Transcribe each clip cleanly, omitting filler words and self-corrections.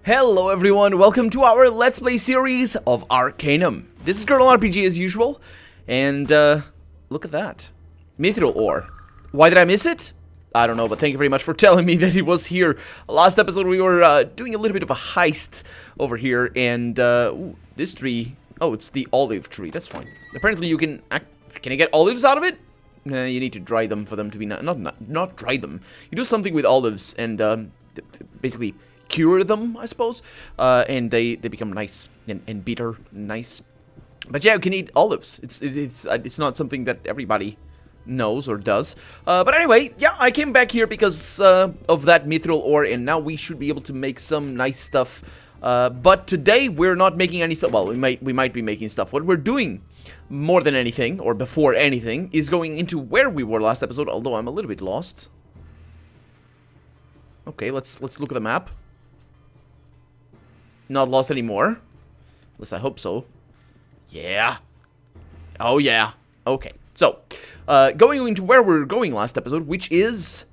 Hello everyone, welcome to our Let's Play series of Arcanum. This is Colonel RPG as usual, and look at that. Mithril ore. Why did I miss it? I don't know, but thank you very much for telling me that it was here. Last episode we were doing a little bit of a heist over here, and ooh, this tree, oh, it's the olive tree, that's fine. Apparently you can I get olives out of it? Nah, you need to dry them for them to be, not dry them. You do something with olives and basically cure them, I suppose, and they become nice and bitter and nice. But yeah, you can eat olives. It's not something that everybody knows or does. But anyway, yeah, I came back here because of that mithril ore, and now we should be able to make some nice stuff. But today we're not making any stuff. Well, we might be making stuff. What we're doing, more than anything, or before anything, is going into where we were last episode. Although I'm a little bit lost. Okay, let's look at the map. Not lost anymore. At least I hope so. Yeah. Oh, yeah. Okay. So, going into where we were going last episode, which is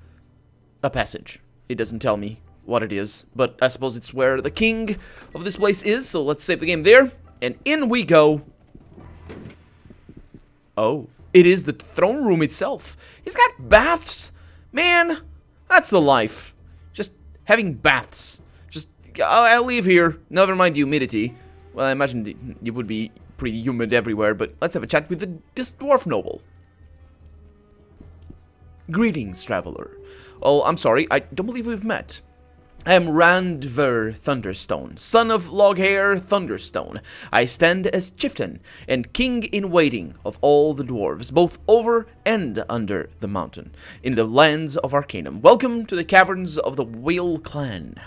a passage. It doesn't tell me what it is, but I suppose it's where the king of this place is. So let's save the game there. And in we go. Oh, it is the throne room itself. It's got baths. Man, that's the life. Just having baths. I'll leave here. Never mind the humidity. Well, I imagine it would be pretty humid everywhere, but let's have a chat with this dwarf noble. Greetings, traveler. Oh, I'm sorry, I don't believe we've met. I am Ranver Thunderstone, son of Loghair Thunderstone. I stand as chieftain and king-in-waiting of all the dwarves, both over and under the mountain, in the lands of Arcanum. Welcome to the caverns of the Whale Clan.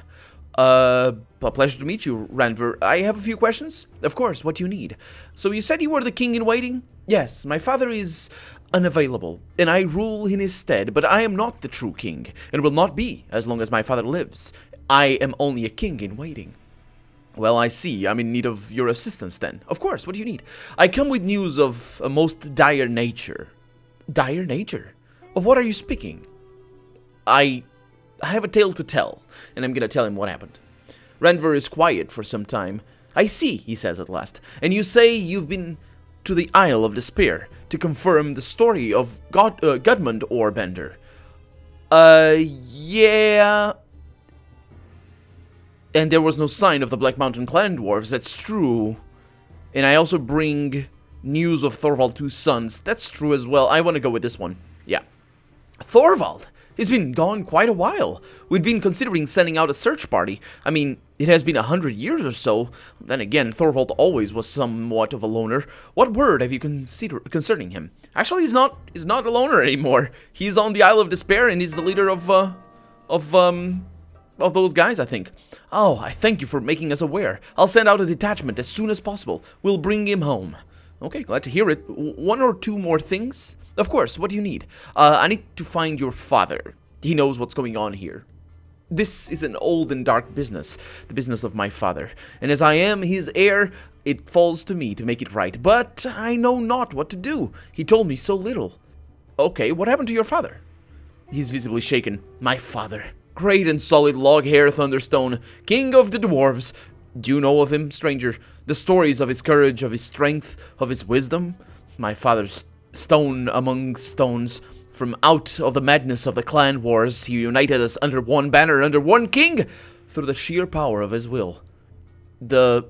A pleasure to meet you, Ranver. I have a few questions. Of course, what do you need? So you said you were the king-in-waiting? Yes, my father is unavailable, and I rule in his stead, but I am not the true king, and will not be as long as my father lives. I am only a king-in-waiting. Well, I see. I'm in need of your assistance, then. Of course, what do you need? I come with news of a most dire nature. Dire nature? Of what are you speaking? I have a tale to tell, and I'm gonna tell him what happened. Ranver is quiet for some time. I see, he says at last. And you say you've been to the Isle of Despair to confirm the story of Gudmund Orbender. Yeah. And there was no sign of the Black Mountain clan dwarves, that's true. And I also bring news of Thorvald II's sons, that's true as well. I want to go with this one. Yeah. Thorvald! He's been gone quite a while. We'd been considering sending out a search party. I mean, it has been 100 years or so. Then again, Thorvald always was somewhat of a loner. What word have you concerning him? Actually, he's not a loner anymore. He's on the Isle of Despair, and he's the leader of those guys, I think. Oh, I thank you for making us aware. I'll send out a detachment as soon as possible. We'll bring him home. Okay, glad to hear it. One or two more things? Of course, what do you need? I need to find your father. He knows what's going on here. This is an old and dark business, the business of my father. And as I am his heir, it falls to me to make it right. But I know not what to do. He told me so little. Okay, what happened to your father? He's visibly shaken. My father. Great and solid Loghair Thunderstone, king of the dwarves. Do you know of him, stranger? The stories of his courage, of his strength, of his wisdom? My father's stone among stones. From out of the madness of the clan wars, he united us under one banner, under one king, through the sheer power of his will. The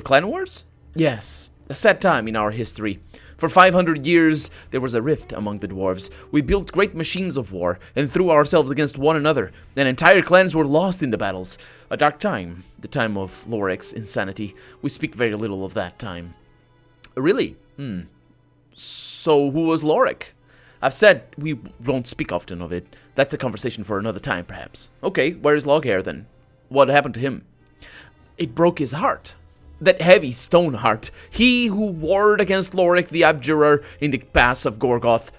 clan wars? Yes, a sad time in our history. For 500 years, there was a rift among the dwarves. We built great machines of war, and threw ourselves against one another, and entire clans were lost in the battles. A dark time, the time of Loric's insanity. We speak very little of that time. Really? So, who was Loric? I've said we won't speak often of it. That's a conversation for another time, perhaps. Okay, where is Loghair, then? What happened to him? It broke his heart. That heavy stone heart. He who warred against Loric the Abjurer in the Pass of Gorgoth.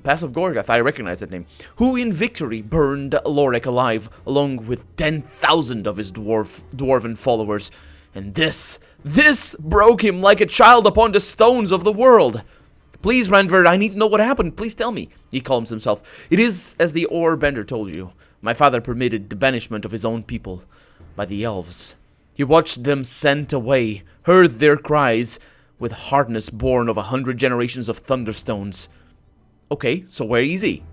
Pass of Gorgoth, I recognize that name. Who in victory burned Loric alive, along with 10,000 of his dwarven followers. And this broke him like a child upon the stones of the world. Please, Ranver, I need to know what happened. Please tell me. He calms himself. It is as the Orbender told you. My father permitted the banishment of his own people. by the elves. He watched them sent away, heard their cries, with hardness born of 100 generations of Thunderstones. Okay, so where is he?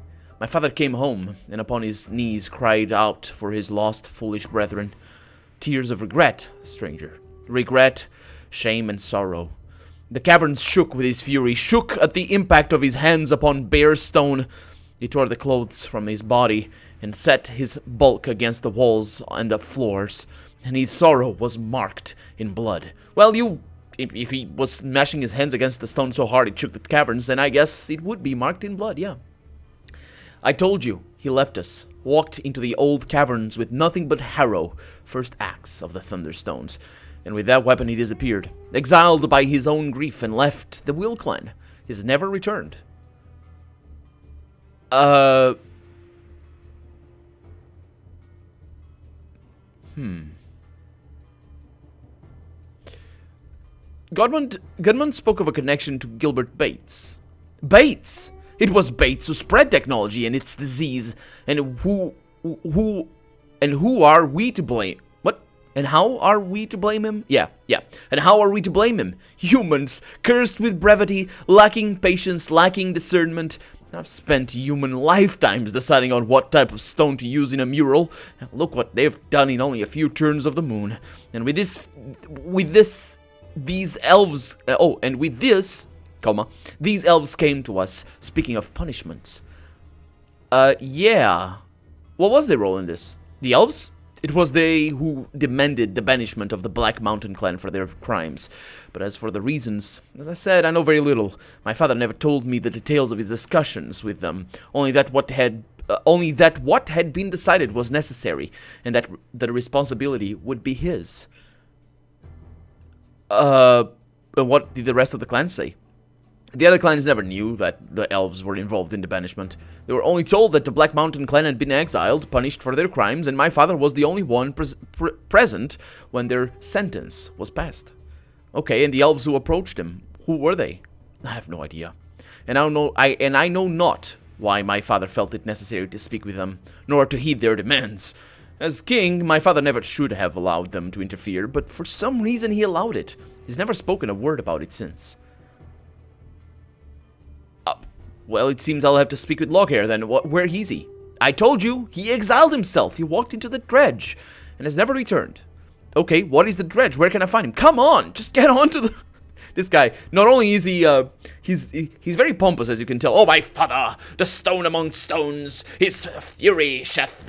My father came home, and upon his knees cried out for his lost foolish brethren. Tears of regret, stranger. Regret, shame, and sorrow. The caverns shook with his fury, shook at the impact of his hands upon bare stone. He tore the clothes from his body, and set his bulk against the walls and the floors, and his sorrow was marked in blood. Well, if he was smashing his hands against the stone so hard it shook the caverns, then I guess it would be marked in blood, yeah. I told you, he left us, walked into the old caverns with nothing but Harrow, first axe of the Thunderstones, and with that weapon he disappeared, exiled by his own grief, and left the Will Clan. He's never returned. Godmund spoke of a connection to Gilbert Bates. Bates! It was Bates who spread technology and its disease. And who are we to blame? What? And how are we to blame him? Yeah. And how are we to blame him? Humans, cursed with brevity, lacking patience, lacking discernment. I've spent human lifetimes deciding on what type of stone to use in a mural. And look what they've done in only a few turns of the moon. And these elves, these elves came to us, speaking of punishments. Yeah. What was their role in this? The elves? It was they who demanded the banishment of the Black Mountain clan for their crimes. But as for the reasons, as I said, I know very little. My father never told me the details of his discussions with them, only that what had been decided was necessary, and that the responsibility would be his. What did the rest of the clans say? The other clans never knew that the elves were involved in the banishment. They were only told that the Black Mountain clan had been exiled, punished for their crimes, and my father was the only one present when their sentence was passed. Okay, and the elves who approached him, who were they? I have no idea. And I know not why my father felt it necessary to speak with them, nor to heed their demands. As king, my father never should have allowed them to interfere, but for some reason he allowed it. He's never spoken a word about it since. Well, it seems I'll have to speak with Loghair then. Where is he? I told you, he exiled himself. He walked into the dredge and has never returned. Okay, what is the dredge? Where can I find him? Come on, just get on to the... This guy, not only is he, he's very pompous, as you can tell. Oh, my father, the stone among stones, his fury sheth...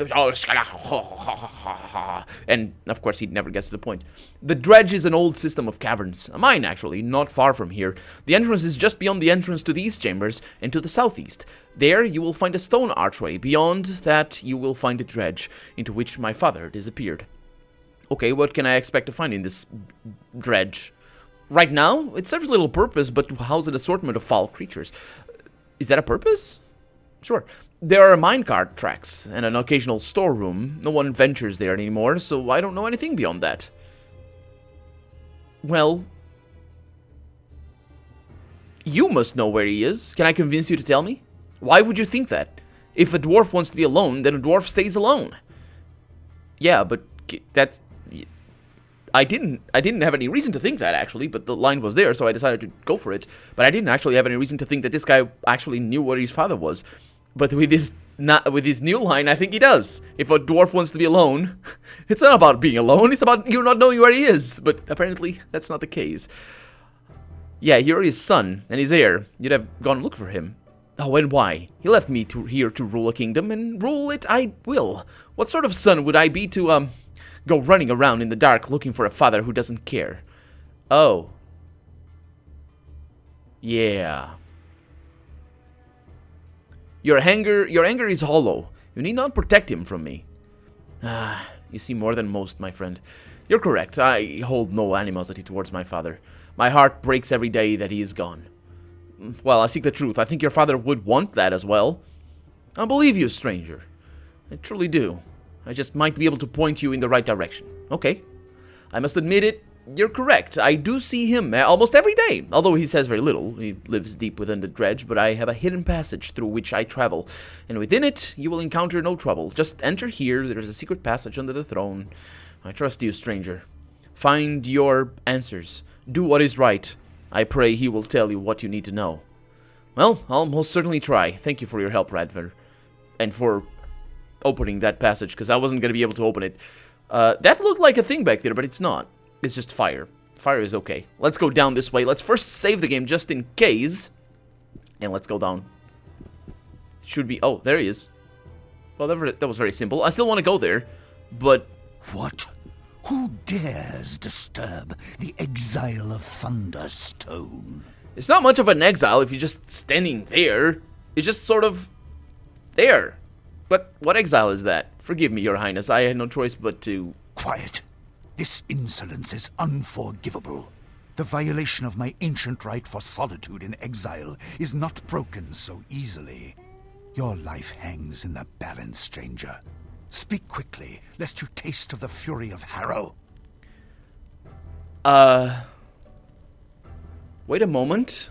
And, of course, he never gets to the point. The dredge is an old system of caverns. A mine, actually, not far from here. The entrance is just beyond the entrance to these chambers and to the southeast. There, you will find a stone archway. Beyond that, you will find a dredge, into which my father disappeared. Okay, what can I expect to find in this dredge? Right now, it serves little purpose, but to house an assortment of foul creatures. Is that a purpose? Sure. There are minecart tracks and an occasional storeroom. No one ventures there anymore, so I don't know anything beyond that. Well, you must know where he is. Can I convince you to tell me? Why would you think that? If a dwarf wants to be alone, then a dwarf stays alone. Yeah, but that's... I didn't have any reason to think that, actually, but the line was there, so I decided to go for it. But I didn't actually have any reason to think that this guy actually knew where his father was. But with his new line, I think he does. If a dwarf wants to be alone, it's not about being alone, it's about you not knowing where he is. But apparently, that's not the case. Yeah, you're his son and his heir. You'd have gone look for him. Oh, and why? He left me here to rule a kingdom, and rule it I will. What sort of son would I be to, go running around in the dark looking for a father who doesn't care? Oh. Yeah. Your anger is hollow. You need not protect him from me. Ah, you see more than most, my friend. You're correct. I hold no animosity towards my father. My heart breaks every day that he is gone. Well, I seek the truth. I think your father would want that as well. I believe you, stranger. I truly do. I just might be able to point you in the right direction. Okay. I must admit it. You're correct. I do see him almost every day, although he says very little. He lives deep within the dredge, but I have a hidden passage through which I travel, and within it you will encounter no trouble. Just enter here. There is a secret passage under the throne. I trust you, stranger. Find your answers. Do what is right. I pray he will tell you what you need to know. Well, I'll most certainly try. Thank you for your help, Ranver, and for opening that passage, because I wasn't going to be able to open it. That looked like a thing back there, but it's not. It's just fire. Fire is okay. Let's go down this way. Let's first save the game just in case. And let's go down. Should be... Oh, there he is. Well, that was very simple. I still want to go there, but... What? Who dares disturb the exile of Thunderstone? It's not much of an exile if you're just standing there. It's just sort of... there. But what exile is that? Forgive me, Your Highness. I had no choice but to... Quiet. This insolence is unforgivable. The violation of my ancient right for solitude in exile is not broken so easily. Your life hangs in the balance, stranger. Speak quickly, lest you taste of the fury of Harrow. Wait a moment.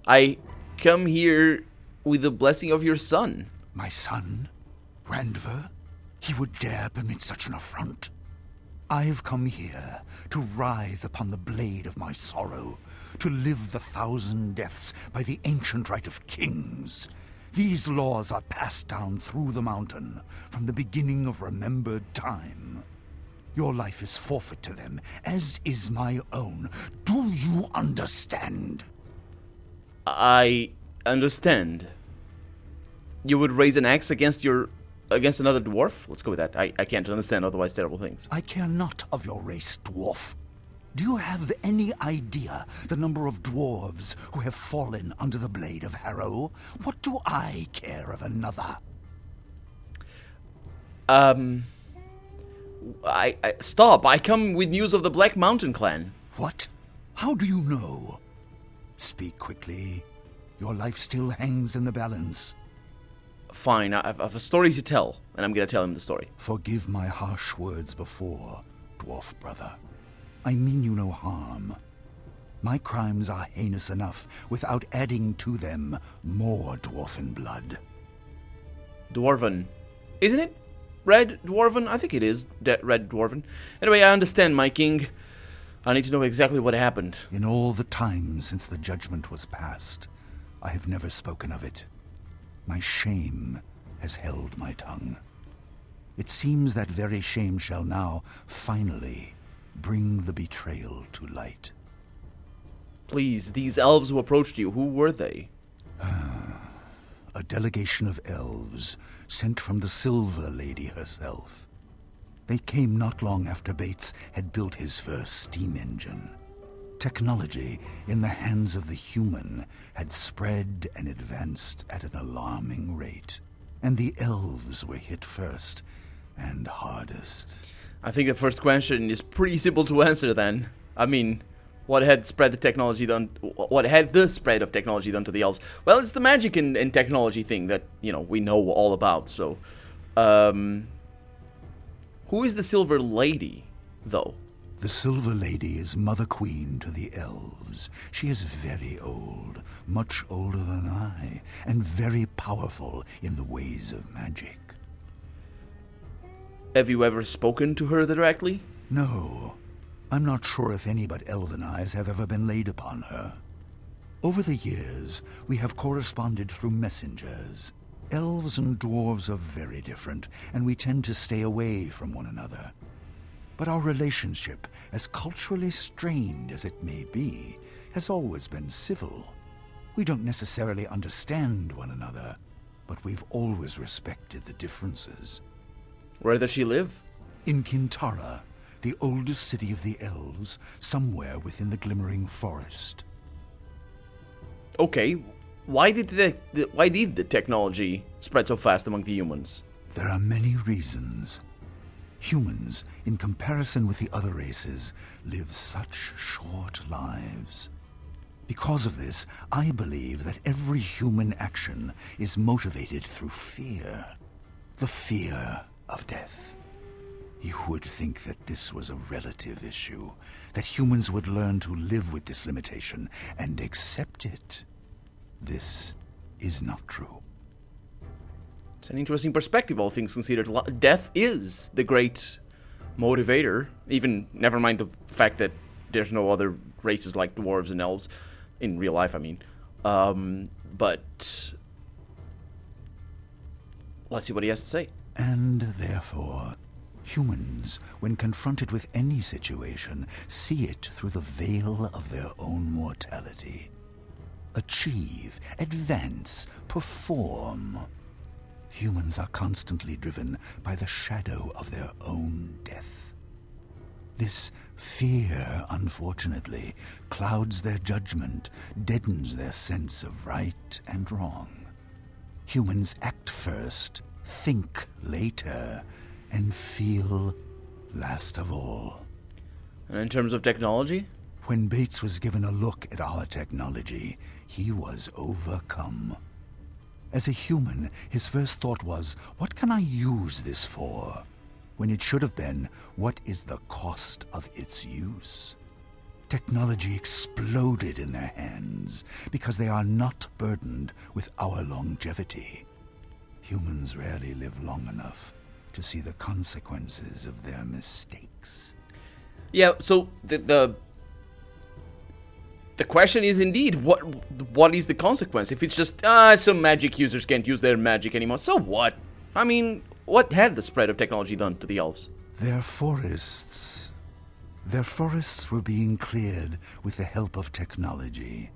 I come here with the blessing of your son. My son? Ranver? He would dare permit such an affront? I've come here to writhe upon the blade of my sorrow, to live the 1,000 deaths by the ancient right of kings. These laws are passed down through the mountain from the beginning of remembered time. Your life is forfeit to them, as is my own. Do you understand? I understand. You would raise an axe against another dwarf? Let's go with that. I can't understand otherwise terrible things. I care not of your race, dwarf. Do you have any idea the number of dwarves who have fallen under the blade of Harrow? What do I care of another? Stop. I come with news of the Black Mountain clan. What? How do you know? Speak quickly. Your life still hangs in the balance. Fine, I have a story to tell, and I'm gonna tell him the story. Forgive my harsh words before, dwarf brother. I mean you no harm. My crimes are heinous enough without adding to them more dwarven blood. Dwarven. Isn't it red dwarven? I think it is red dwarven. Anyway, I understand, my king. I need to know exactly what happened. In all the time since the judgment was passed, I have never spoken of it. My shame has held my tongue. It seems that very shame shall now, finally, bring the betrayal to light. Please, these elves who approached you, who were they? A delegation of elves sent from the Silver Lady herself. They came not long after Bates had built his first steam engine. Technology in the hands of the human had spread and advanced at an alarming rate, and the elves were hit first and hardest. I think the first question is pretty simple to answer then. I mean, what had the spread of technology done to the elves? Well, it's the magic and technology thing that, you know, we know all about, so... Who is the Silver Lady, though? The Silver Lady is Mother Queen to the elves. She is very old, much older than I, and very powerful in the ways of magic. Have you ever spoken to her directly? No. I'm not sure if any but elven eyes have ever been laid upon her. Over the years, we have corresponded through messengers. Elves and dwarves are very different, and we tend to stay away from one another. But our relationship, as culturally strained as it may be, has always been civil. We don't necessarily understand one another, but we've always respected the differences. Where does she live? In Kintara, the oldest city of the elves, somewhere within the Glimmering Forest. Okay, why did the technology spread so fast among the humans? There are many reasons. Humans, in comparison with the other races, live such short lives. Because of this, I believe that every human action is motivated through fear. The fear of death. You would think that this was a relative issue, that humans would learn to live with this limitation and accept it. This is not true. It's an interesting perspective, all things considered. Death is the great motivator. Even, never mind the fact that there's no other races like dwarves and elves. In real life, I mean. But let's see what he has to say. And therefore, humans, when confronted with any situation, see it through the veil of their own mortality. Achieve, advance, perform. Humans are constantly driven by the shadow of their own death. This fear, unfortunately, clouds their judgment, deadens their sense of right and wrong. Humans act first, think later, and feel last of all. And in terms of technology? When Bates was given a look at our technology, he was overcome. As a human, his first thought was, what can I use this for? When it should have been, what is the cost of its use? Technology exploded in their hands because they are not burdened with our longevity. Humans rarely live long enough to see the consequences of their mistakes. Yeah, so the question is indeed, what is the consequence? If it's just, some magic users can't use their magic anymore, so what? I mean, what had the spread of technology done to the elves? Their forests were being cleared with the help of technology.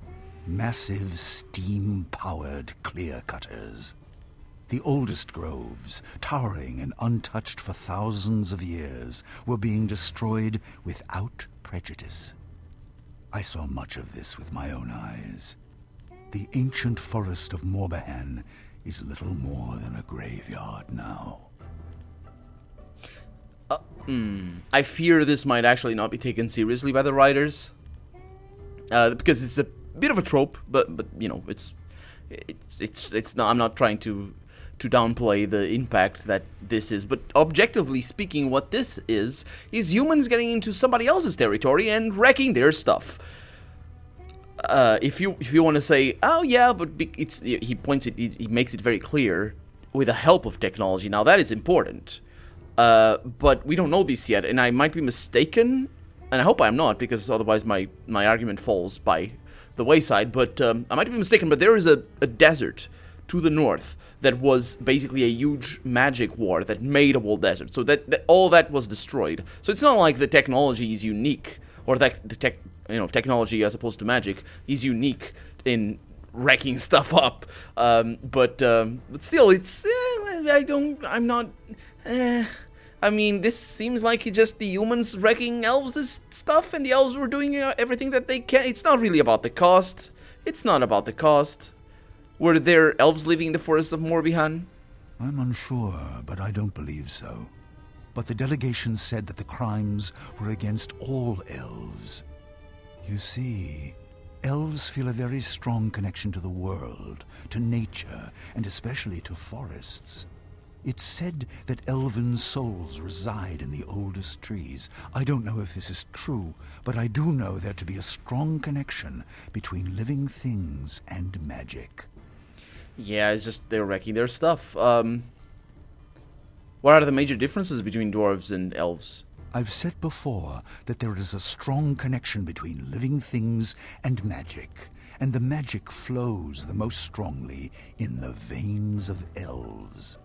Massive steam-powered clear-cutters. The oldest groves, towering and untouched for thousands of years, were being destroyed without prejudice. I saw much of this with my own eyes. The ancient forest of Morbahan is little more than a graveyard now. I fear this might actually not be taken seriously by the writers, because it's a bit of a trope. But you know, it's not. I'm not trying to downplay the impact that this is. But objectively speaking, what this is humans getting into somebody else's territory and wrecking their stuff. If you want to say, oh yeah, but he makes it very clear with the help of technology. Now that is important. But we don't know this yet, and I might be mistaken, and I hope I'm not, because otherwise my argument falls by the wayside, but I might be mistaken, but there is a desert to the north that was basically a huge magic war that made a whole desert, so that all that was destroyed. So it's not like the technology is unique, or that the technology as opposed to magic is unique in wrecking stuff up, but still, it's, I mean, this seems like it's just the humans wrecking elves' stuff, and the elves were doing everything that they can. It's not really about the cost. It's not about the cost. Were there elves living in the forests of Morbihan? I'm unsure, but I don't believe so. But the delegation said that the crimes were against all elves. You see, elves feel a very strong connection to the world, to nature, and especially to forests. It's said that elven souls reside in the oldest trees. I don't know if this is true, but I do know there to be a strong connection between living things and magic. Yeah, it's just they're wrecking their stuff. What are the major differences between dwarves and elves? I've said before that there is a strong connection between living things and magic, and the magic flows the most strongly in the veins of elves.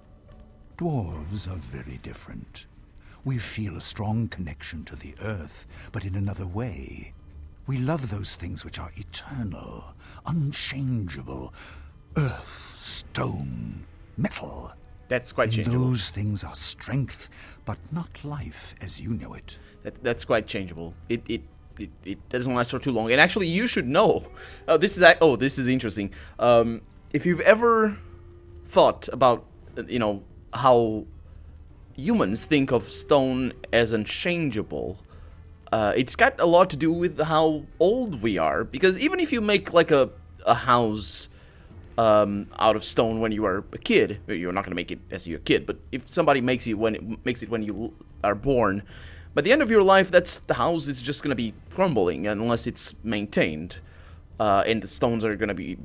Dwarves are very different. We feel a strong connection to the earth, but in another way. We love those things which are eternal, unchangeable. Earth, stone, metal. That's quite and changeable. Those things are strength, but not life as you know it. That's quite changeable. It doesn't last for too long. And actually, you should know. This is interesting. If you've ever thought about, how humans think of stone as unchangeable, it's got a lot to do with how old we are. Because even if you make like a house out of stone when you are a kid. You're not going to make it as you're a kid, but if somebody makes it when you are born, by the end of your life, the house is just going to be crumbling unless it's maintained, and the stones are going to be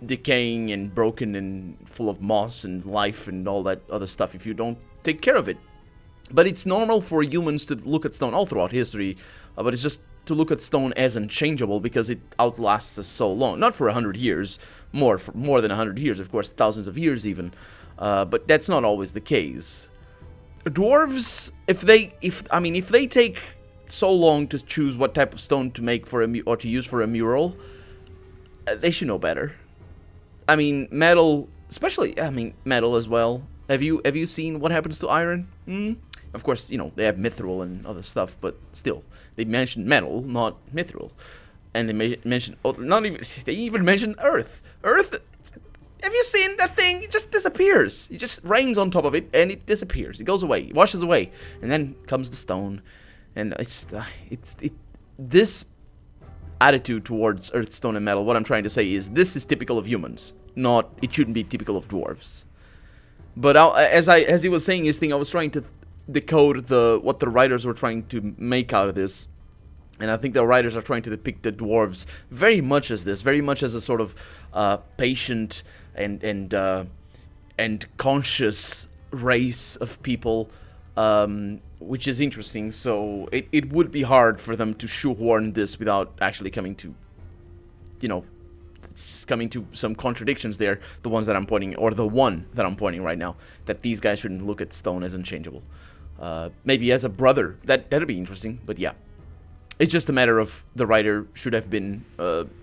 decaying and broken and full of moss and life and all that other stuff if you don't take care of it. But it's normal for humans to look at stone all throughout history, but it's just to look at stone as unchangeable because it outlasts us so long. Not for 100 years, more than 100 years, of course, thousands of years even. But that's not always the case. Dwarves, if they take so long to choose what type of stone to make or to use for a mural, they should know better. I mean, metal, especially. I mean, metal as well. Have you seen what happens to iron? Of course, they have mithril and other stuff, but still, they mentioned metal, not mithril, and they mentioned they even mentioned earth. Earth. Have you seen that thing? It just disappears. It just rains on top of it, and it disappears. It goes away, it washes away, and then comes the stone, and this attitude towards earth, stone, and metal. What I'm trying to say is this is typical of humans, not it shouldn't be typical of dwarves. But as he was saying his thing, I was trying to decode what the writers were trying to make out of this, and I think the writers are trying to depict the dwarves very much as a sort of patient and conscious race of people, which is interesting. So it would be hard for them to shoehorn this without actually coming to some contradictions there, the one that I'm pointing right now, that these guys shouldn't look at stone as unchangeable. Maybe as a brother, that'd be interesting, but yeah. It's just a matter of the writer should have been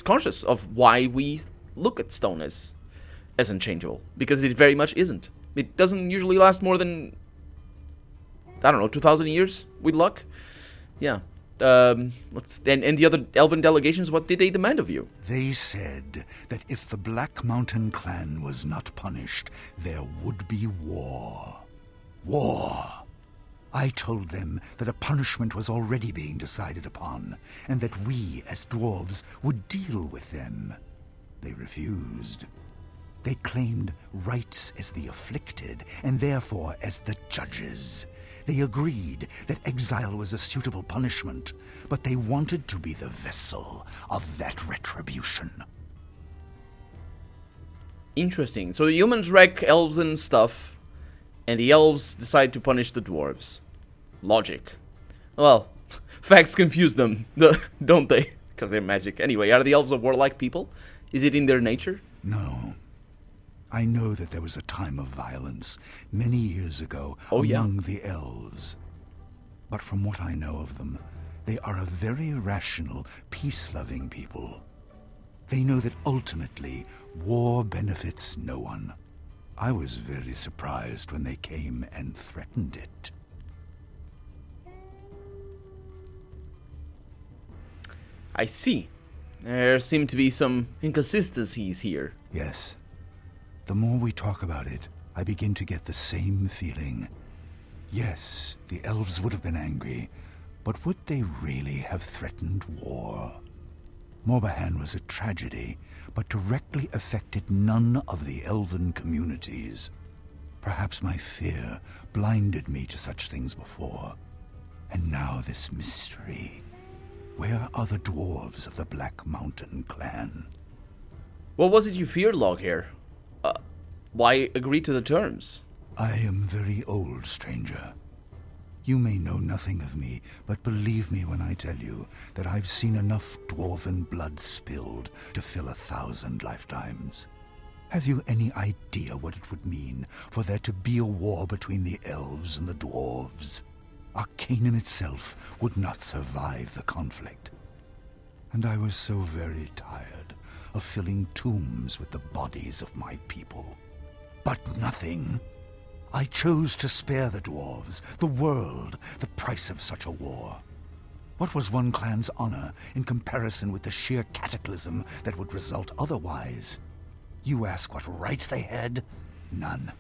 conscious of why we look at stone as unchangeable, because it very much isn't. It doesn't usually last more than, 2,000 years, with luck. Yeah. And the other elven delegations, what did they demand of you? They said that if the Black Mountain clan was not punished, there would be war. War! I told them that a punishment was already being decided upon, and that we, as dwarves, would deal with them. They refused. They claimed rights as the afflicted, and therefore as the judges. They agreed that exile was a suitable punishment, but they wanted to be the vessel of that retribution. Interesting. So the humans wreck elves and stuff, and the elves decide to punish the dwarves. Logic. Well, facts confuse them, don't they? Because they're magic. Anyway, are the elves a warlike people? Is it in their nature? No. I know that there was a time of violence many years ago among the elves. But from what I know of them, they are a very rational, peace-loving people. They know that ultimately, war benefits no one. I was very surprised when they came and threatened it. I see. There seem to be some inconsistencies here. Yes. The more we talk about it, I begin to get the same feeling. Yes, the elves would have been angry, but would they really have threatened war? Morbahan was a tragedy, but directly affected none of the elven communities. Perhaps my fear blinded me to such things before. And now this mystery. Where are the dwarves of the Black Mountain clan? What was it you feared, Loghair? Why agree to the terms? I am very old, stranger. You may know nothing of me, but believe me when I tell you that I've seen enough dwarven blood spilled to fill 1,000 lifetimes. Have you any idea what it would mean for there to be a war between the elves and the dwarves? Arcanum itself would not survive the conflict. And I was so very tired of filling tombs with the bodies of my people. But nothing. I chose to spare the dwarves, the world, the price of such a war. What was one clan's honor in comparison with the sheer cataclysm that would result otherwise? You ask what right they had? None.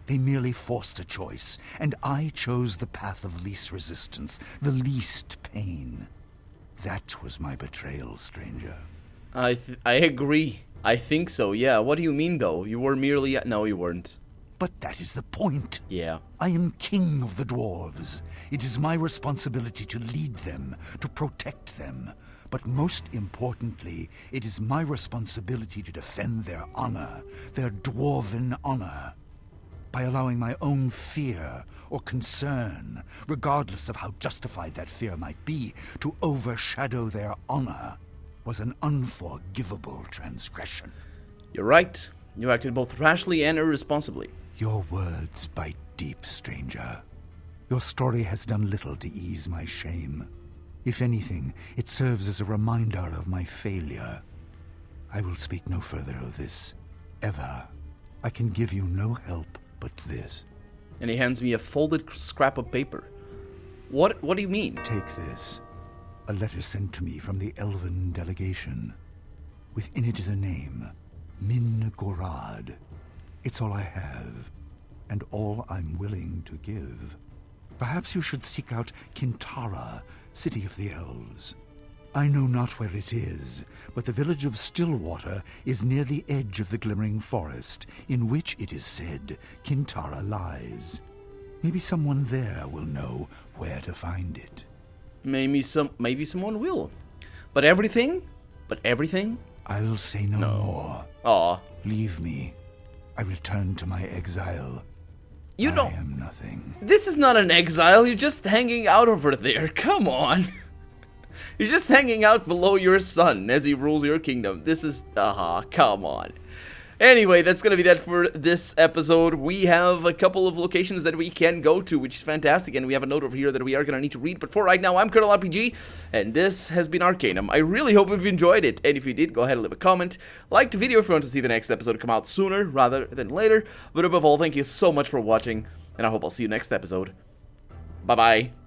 They merely forced a choice, and I chose the path of least resistance, the least pain. That was my betrayal, stranger. I agree. I think so, yeah. What do you mean, though? You were merely... No, you weren't. But that is the point. Yeah. I am king of the dwarves. It is my responsibility to lead them, to protect them. But most importantly, it is my responsibility to defend their honor, their dwarven honor. By allowing my own fear or concern, regardless of how justified that fear might be, to overshadow their honor was an unforgivable transgression. You're right. You acted both rashly and irresponsibly. Your words bite deep, stranger. Your story has done little to ease my shame. If anything, it serves as a reminder of my failure. I will speak no further of this, ever. I can give you no help but this. And he hands me a folded scrap of paper. What do you mean? Take this. A letter sent to me from the Elven delegation. Within it is a name. Min Gorad. It's all I have, and all I'm willing to give. Perhaps you should seek out Kintara, City of the Elves. I know not where it is, but the village of Stillwater is near the edge of the Glimmering Forest, in which, it is said, Kintara lies. Maybe someone there will know where to find it. Maybe someone will. But everything? I'll say no more. Aw. Leave me. I return to my exile. You I don't... am nothing. This is not an exile. You're just hanging out over there. Come on. You're just hanging out below your son as he rules your kingdom. This is... come on. Anyway, that's going to be that for this episode. We have a couple of locations that we can go to, which is fantastic, and we have a note over here that we are going to need to read. But for right now, I'm Colonel RPG, and this has been Arcanum. I really hope you've enjoyed it, and if you did, go ahead and leave a comment. Like the video if you want to see the next episode come out sooner rather than later. But above all, thank you so much for watching, and I hope I'll see you next episode. Bye-bye.